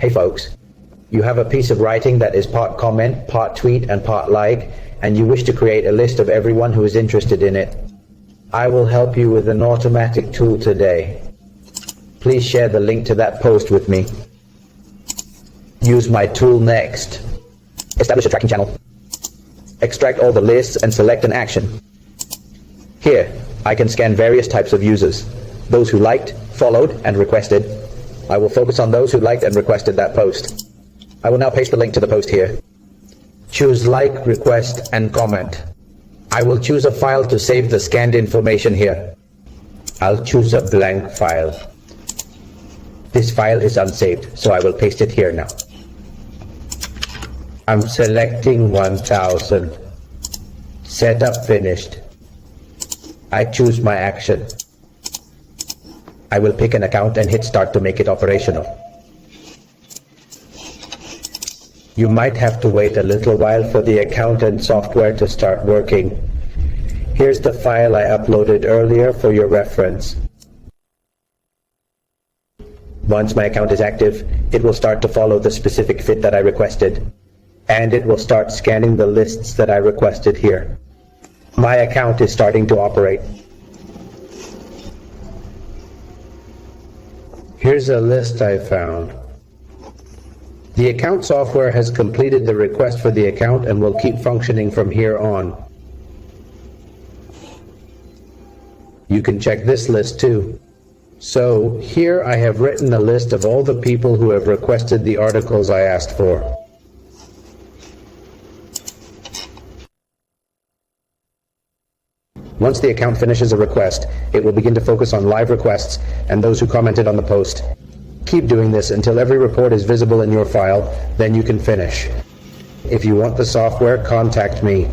Hey folks, you have a piece of writing that is part comment, part tweet, and part like, and you wish to create a list of everyone who is interested in it. I will help you with an automatic tool today. Please share the link to that post with me. Use my tool next. Establish a tracking channel. Extract all the lists and select an action. Here, I can scan various types of users. Those who liked, followed, and requested. I will focus on those who liked and requested that post. I will now paste the link to the post here. Choose like, request, and comment. I will choose a file to save the scanned information here. I'll choose a blank file. This file is unsaved, so I will paste it here now. I'm selecting 1000. Setup finished. I choose my action. I will pick an account and hit start to make it operational. You might have to wait a little while for the account and software to start working. Here's the file I uploaded earlier for your reference. Once my account is active, it will start to follow the specific fit that I requested, and it will start scanning the lists that I requested here. My account is starting to operate. Here's a list I found. The account software has completed the request for the account and will keep functioning from here on. You can check this list too. So here I have written a list of all the people who have requested the articles I asked for. Once the account finishes a request, it will begin to focus on live requests and those who commented on the post. Keep doing this until every report is visible in your file, then you can finish. If you want the software, contact me.